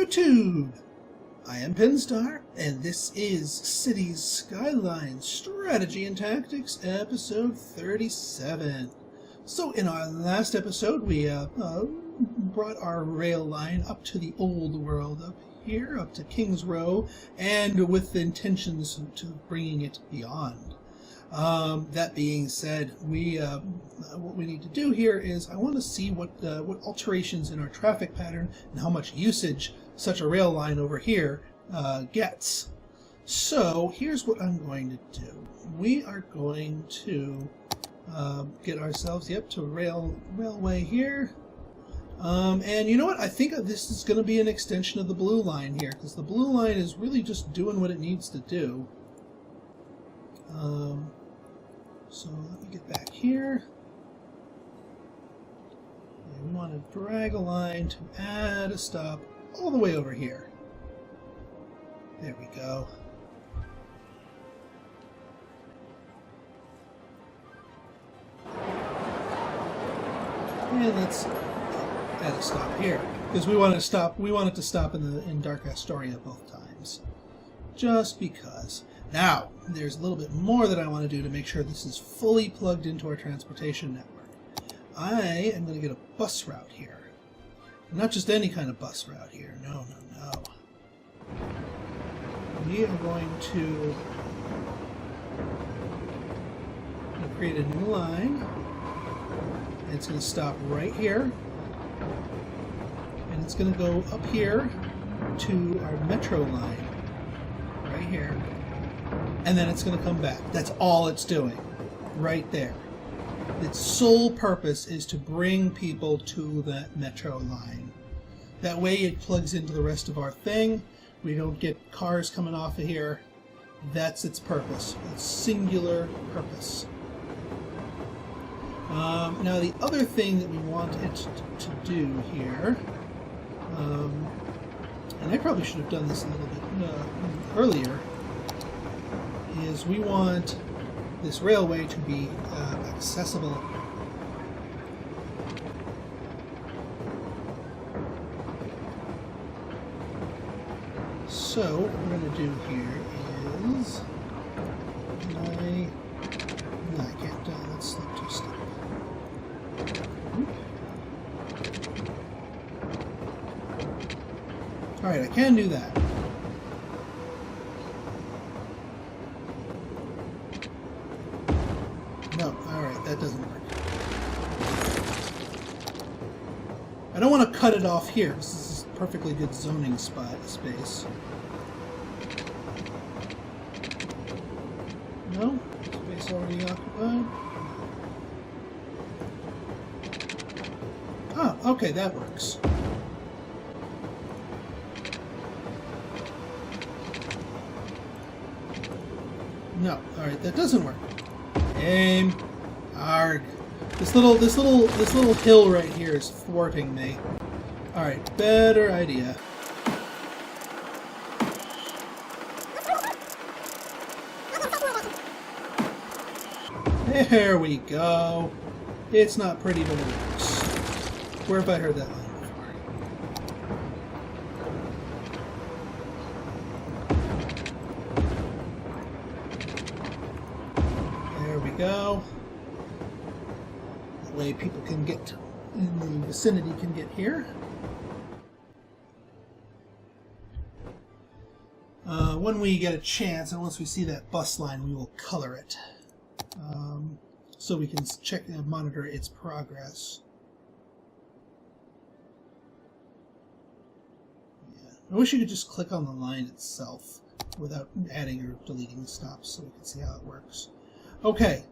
YouTube! I am Pinstar, and this is Cities Skylines Strategy and Tactics, episode 37. So in our last episode, we brought our rail line up to the old world up here, up to King's Row, and with the intentions to bringing it beyond. That being said, what we need to do here is I want to see what alterations in our traffic pattern and how much usage such a rail line over here gets. So here's what I'm going to do. We are going to get ourselves to railway here. And you know what? I think this is going to be an extension of the blue line here, because the blue line is really just doing what it needs to do. So let me get back here. And we want to drag a line to add a stop all the way over here. There we go. And let's add a stop here, because we want it to stop in Dark Astoria both times. Just because. Now, there's a little bit more that I want to do to make sure this is fully plugged into our transportation network. I am going to get a bus route here. Not just any kind of bus route here. No. We are going to create a new line. And it's going to stop right here. And it's going to go up here to our metro line. Right here. And then it's going to come back. That's all it's doing. Right there. Its sole purpose is to bring people to that metro line. That way it plugs into the rest of our thing. We don't get cars coming off of here. That's its purpose. Its singular purpose. Now the other thing that we want it to do here, and I probably should have done this a little bit earlier, is we want this railway to be accessible. So what we're going to do here is no, I can't. Let's do stop. All right, I can do that. No, alright, that doesn't work. I don't want to cut it off here. This is a perfectly good zoning space. No? Space already occupied? Ah, okay, that works. No, alright, that doesn't work. Aim. Arg. This little hill right here is thwarting me. Alright, better idea. There we go. It's not pretty, but it works. Where have I heard that line before? There we go. That way people can get in the vicinity can get here. When we get a chance, and once we see that bus line, we will color it. So we can check and monitor its progress. Yeah. I wish you could just click on the line itself without adding or deleting stops, so we can see how it works. Okay,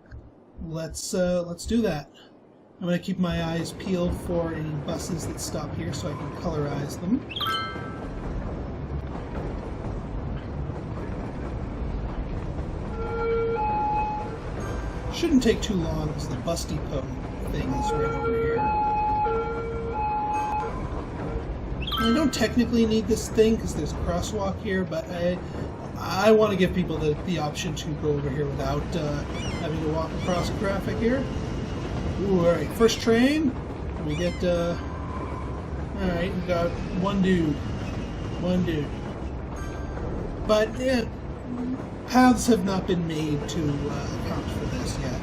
let's do that. I'm going to keep my eyes peeled for any buses that stop here so I can colorize them. Shouldn't take too long because the bus depot thing is right over here. And I don't technically need this thing because there's a crosswalk here, but I want to give people the option to go over here without having to walk across traffic here. Ooh, alright, first train. We get, alright, we got one dude. One dude. But paths have not been made to account for this yet.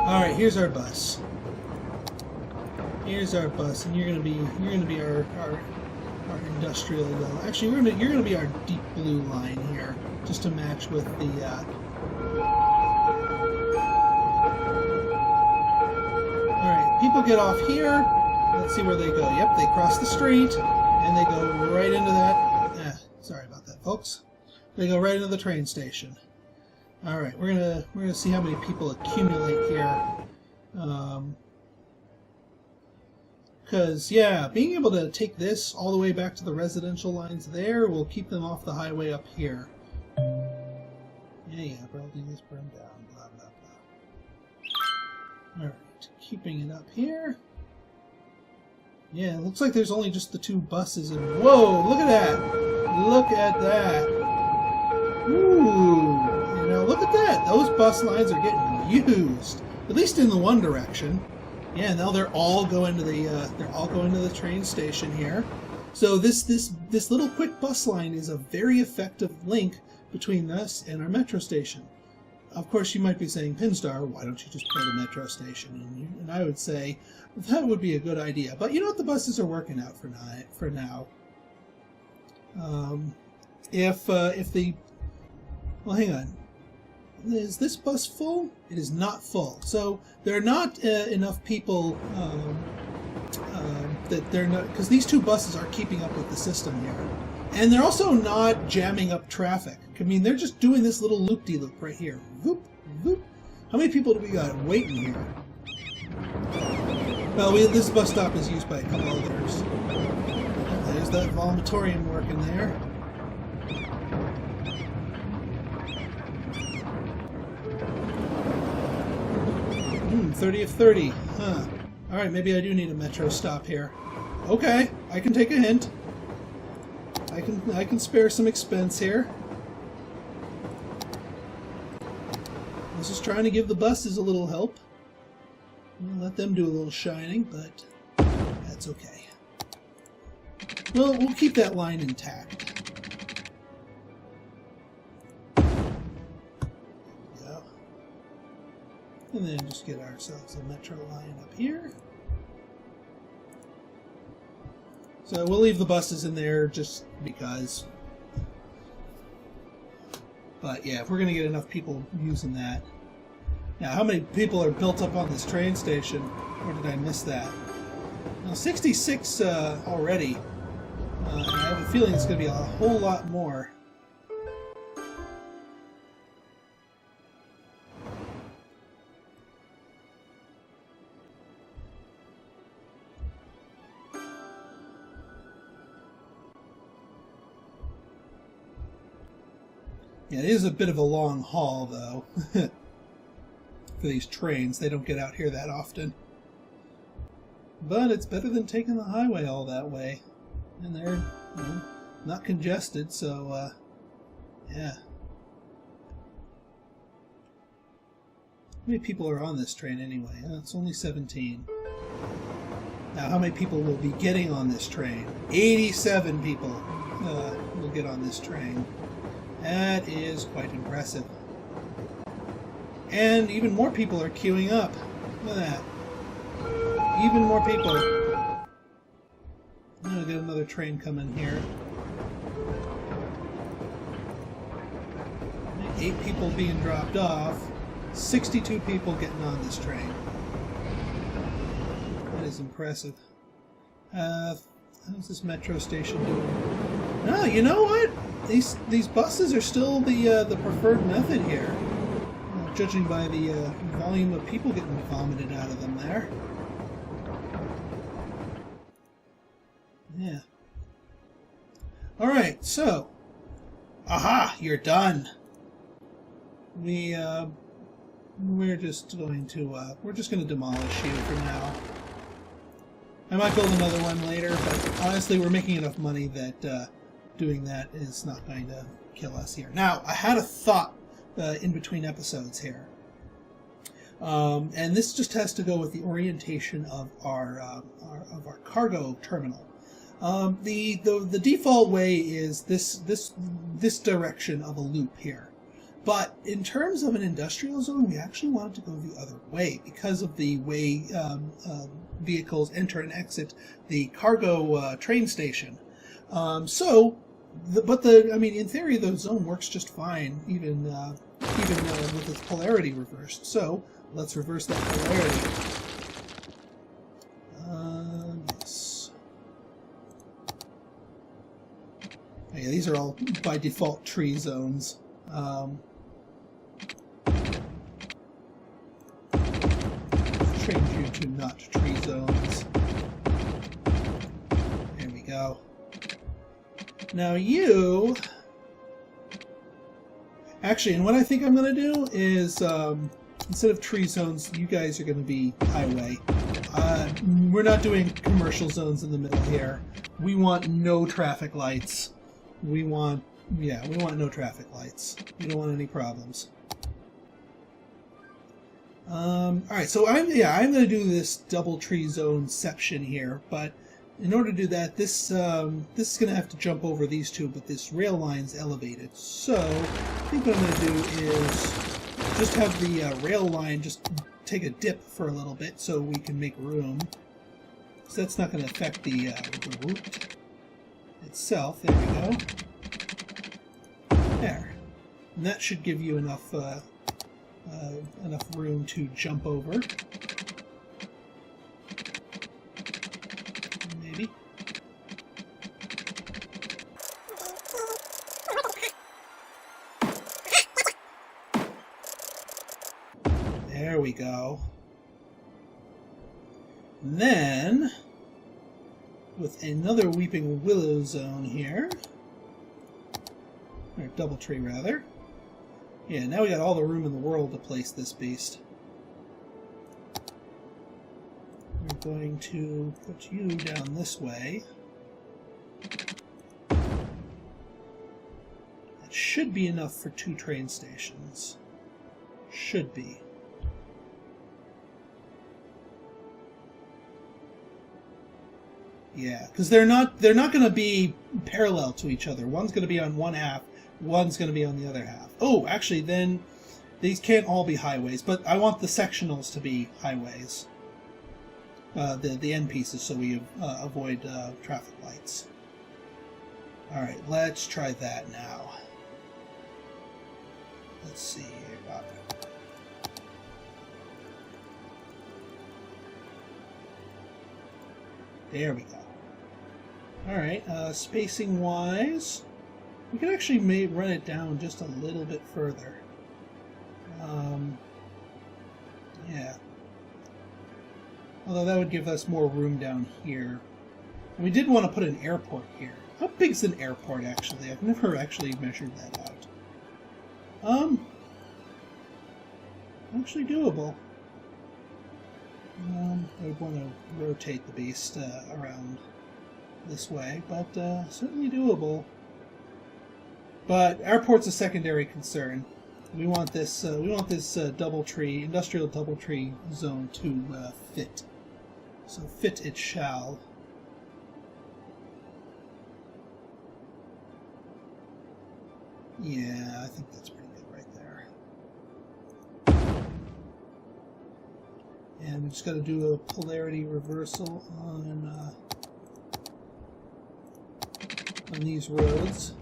Alright, here's our bus. Here's our bus, and you're gonna be our industrial yellow. Actually, you're gonna be our deep blue line here, just to match with the. All right, people get off here. Let's see where they go. Yep, they cross the street, and they go right into that. Sorry about that, folks. They go right into the train station. All right, we're gonna see how many people accumulate here. Because, yeah, being able to take this all the way back to the residential lines there will keep them off the highway up here. Yeah, buildings burned down, blah, blah, blah. Alright, keeping it up here. Yeah, it looks like there's only just the two buses. And whoa, look at that! Look at that! Ooh, you know, look at that! Those bus lines are getting used, at least in the one direction. Yeah, now they're all going to the train station here. So this little quick bus line is a very effective link between us and our metro station. Of course, you might be saying, Pinstar, why don't you just build a metro station? And I would say that would be a good idea. But you know what? The buses are working out for now. If the well, hang on. Is this bus full? It is not full. So there are not enough people that they're not, because these two buses are keeping up with the system here, and they're also not jamming up traffic. I mean, they're just doing this little loop-de-loop right here. Whoop, whoop. How many people do we got waiting here? Well, this bus stop is used by a couple others. There's that vomitorium working there. 30 of 30. Huh. Alright, maybe I do need a metro stop here. Okay, I can take a hint. I can spare some expense here. I was just trying to give the buses a little help. Let them do a little shining, but that's okay. Well, we'll keep that line intact. And then just get ourselves a metro line up here. So we'll leave the buses in there just because. But yeah, if we're going to get enough people using that. Now, how many people are built up on this train station? Or did I miss that? Now, 66 already. And I have a feeling it's going to be a whole lot more. Yeah, it is a bit of a long haul, though, for these trains. They don't get out here that often. But it's better than taking the highway all that way. And they're not congested, so, yeah. How many people are on this train anyway? It's only 17. Now, how many people will be getting on this train? 87 people will get on this train. That is quite impressive. And even more people are queuing up. Look at that. Even more people. I'm going to get another train coming here. 8 people being dropped off. 62 people getting on this train. That is impressive. How's this metro station doing? Oh, you know what? These buses are still the preferred method here, judging by the volume of people getting vomited out of them there. Yeah. All right, so, aha, you're done. We're just going to demolish you for now. I might build another one later, but honestly, we're making enough money that doing that is not going to kill us here. Now, I had a thought in between episodes here. And this just has to go with the orientation of our cargo terminal. The default way is this direction of a loop here. But in terms of an industrial zone, we actually want it to go the other way because of the way vehicles enter and exit the cargo train station. I mean, in theory, the zone works just fine, even with its polarity reversed. So let's reverse that polarity. Yes. Oh, yeah, these are all by default tree zones. Change you to not tree zones. There we go. Now you... Actually, and what I think I'm going to do is, instead of tree zones, you guys are going to be highway. We're not doing commercial zones in the middle here. We want no traffic lights. We want no traffic lights. We don't want any problems. Alright, so I'm going to do this double tree zoneception here, but in order to do that, this is going to have to jump over these two, but this rail line's elevated. So I think what I'm going to do is just have the rail line just take a dip for a little bit so we can make room. So that's not going to affect the route itself. There we go. There. And that should give you enough room to jump over. Maybe. There we go. And then, with another Weeping Willow zone here, or double tree rather. Yeah, now we got all the room in the world to place this beast. We're going to put you down this way. That should be enough for 2 train stations. Should be. Yeah, because they're not going to be parallel to each other. One's going to be on one half, one's going to be on the other half. Oh, actually, then these can't all be highways, but I want the sectionals to be highways. The end pieces, so we avoid traffic lights. All right, let's try that now. Let's see here. There we go. Alright, spacing-wise, we could actually run it down just a little bit further. Yeah. Although that would give us more room down here. And we did want to put an airport here. How big's an airport, actually? I've never actually measured that out. Actually doable. I would want to rotate the beast around this way, but certainly doable. But airport's a secondary concern. We want this double tree, industrial double tree zone to fit. So fit it shall. Yeah, I think that's pretty good right there. And we just got to do a polarity reversal on these roads,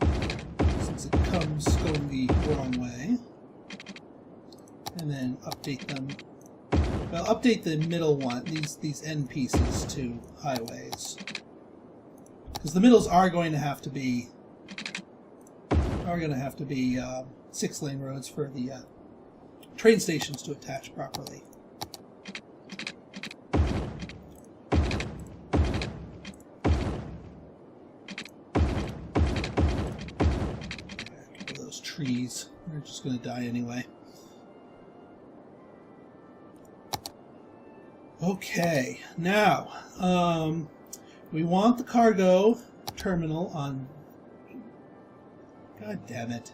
since it comes going the wrong way. And then update them. Well, update the middle one, these end pieces to highways, because the middles are going to have to be 6-lane roads for the train stations to attach properly. Those trees, they're just going to die anyway. Okay, now we want the cargo terminal on. God damn it.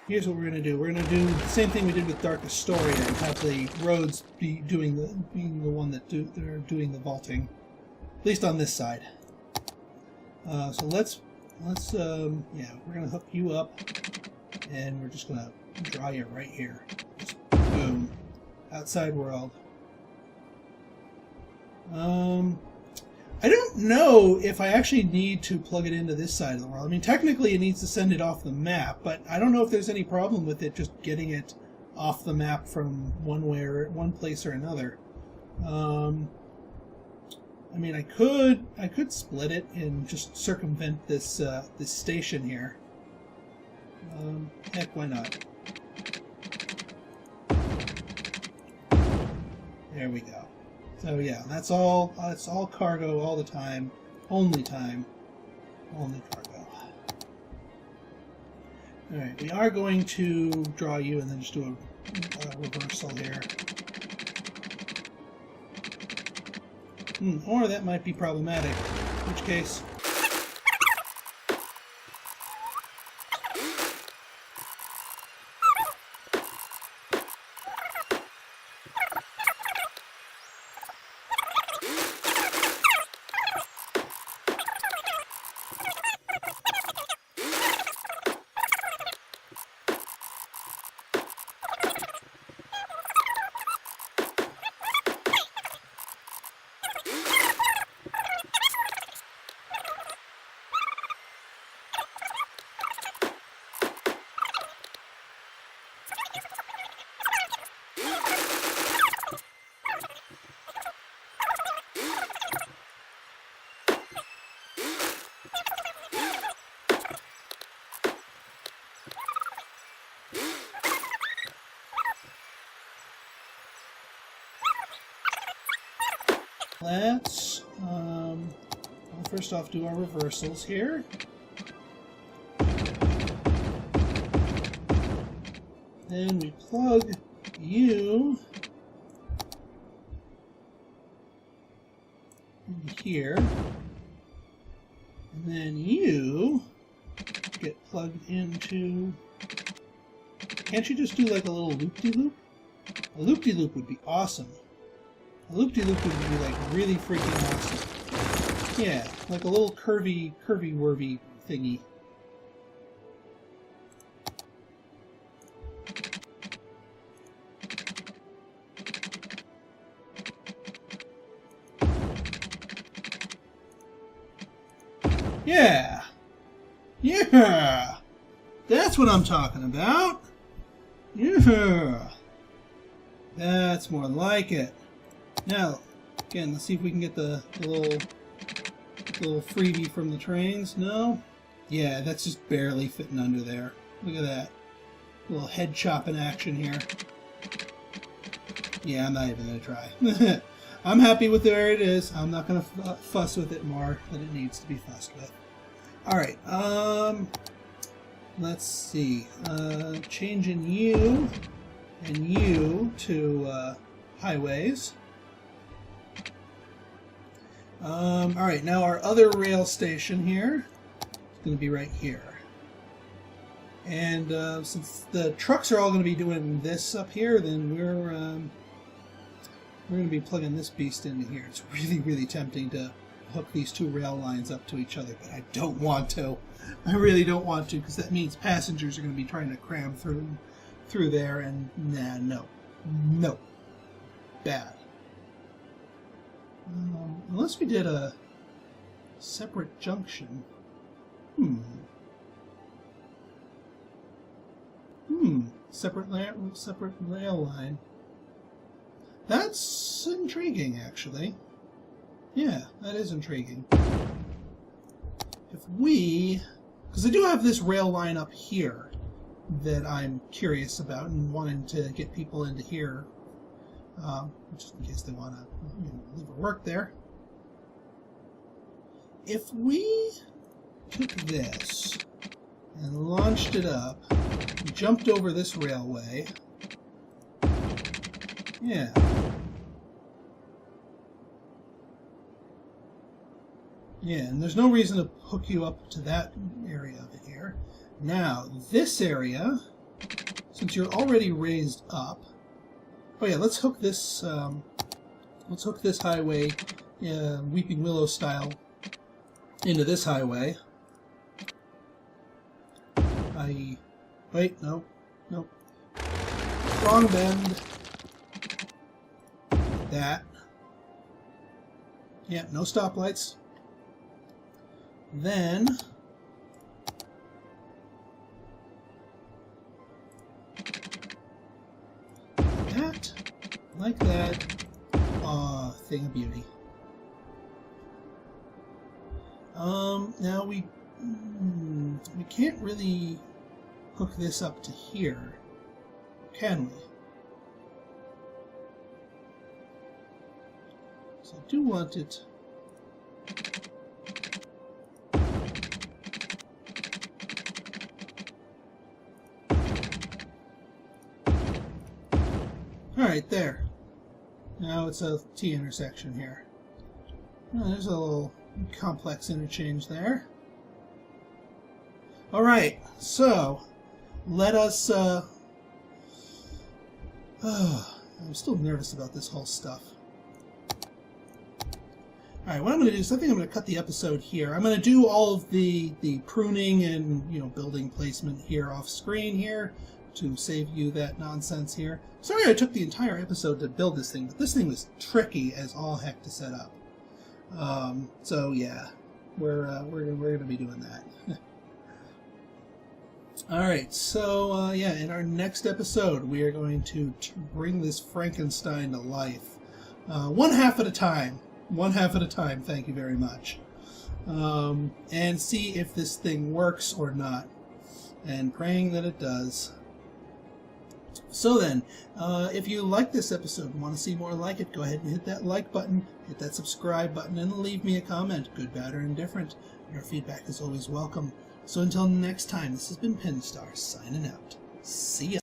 Here's what we're going to do. We're going to do the same thing we did with Dark Astoria and have the roads be being the one that are doing the vaulting, at least on this side. So let's yeah, we're going to hook you up, and we're just going to draw you right here. Just boom, outside world. I don't know if I actually need to plug it into this side of the world. I mean, technically it needs to send it off the map, but I don't know if there's any problem with it just getting it off the map from one place or another. I mean, I could split it and just circumvent this this station here. Heck, why not? There we go. So yeah, that's all. It's all cargo all the time, only cargo. All right, we are going to draw you and then just do a reversal here. Or that might be problematic. In which case. Let's first off do our reversals here. Then we plug you in here. And then you get plugged into... Can't you just do like a little loop-de-loop? A loop-de-loop would be awesome. A loop-de-loop would be like really freaking awesome. Yeah, like a little curvy-wurvy thingy. Yeah! Yeah! That's what I'm talking about! Yeah! That's more like it. Now, again, let's see if we can get the little freebie from the trains. No? Yeah, that's just barely fitting under there. Look at that. Little head chopping action here. Yeah, I'm not even going to try. I'm happy with where it is. I'm not going to fuss with it more than it needs to be fussed with. Alright, let's see. Changing you and you to highways. Alright, now our other rail station here is going to be right here. And since the trucks are all going to be doing this up here, then we're going to be plugging this beast into here. It's really, really tempting to hook these two rail lines up to each other, but I don't want to. I really don't want to, because that means passengers are going to be trying to cram through there, and nah, no. Bad. Unless we did a separate junction. Separate rail line. That's intriguing, actually. Yeah, that is intriguing. If we... Because I do have this rail line up here that I'm curious about and wanting to get people into here, just in case they want to live or work there. If we took this and launched it up, jumped over this railway, yeah. Yeah, and there's no reason to hook you up to that area of it here. Now, this area, since you're already raised up. Oh yeah, let's hook this highway, Weeping Willow style, into this highway. Wait, no. Wrong bend. That. Yeah, no stoplights. Then that, like that. Aw, thing of beauty. Now we can't really hook this up to here, can we? So I do want it. Alright, there. Now it's a T intersection here. Oh, there's a little complex interchange there. Alright, so let us I'm still nervous about this whole stuff. Alright, what I'm going to do is I think I'm going to cut the episode here. I'm going to do all of the pruning and, you know, building placement here off screen here to save you that nonsense here. Sorry I took the entire episode to build this thing, but this thing was tricky as all heck to set up. So yeah, we're going to be doing that. Alright, so yeah, in our next episode we are going to bring this Frankenstein to life. One half at a time. One half at a time, thank you very much. And see if this thing works or not. And praying that it does. So then, if you like this episode and want to see more like it, go ahead and hit that like button, hit that subscribe button, and leave me a comment, good, bad, or indifferent. Your feedback is always welcome. So until next time, this has been Pinstar, signing out. See ya.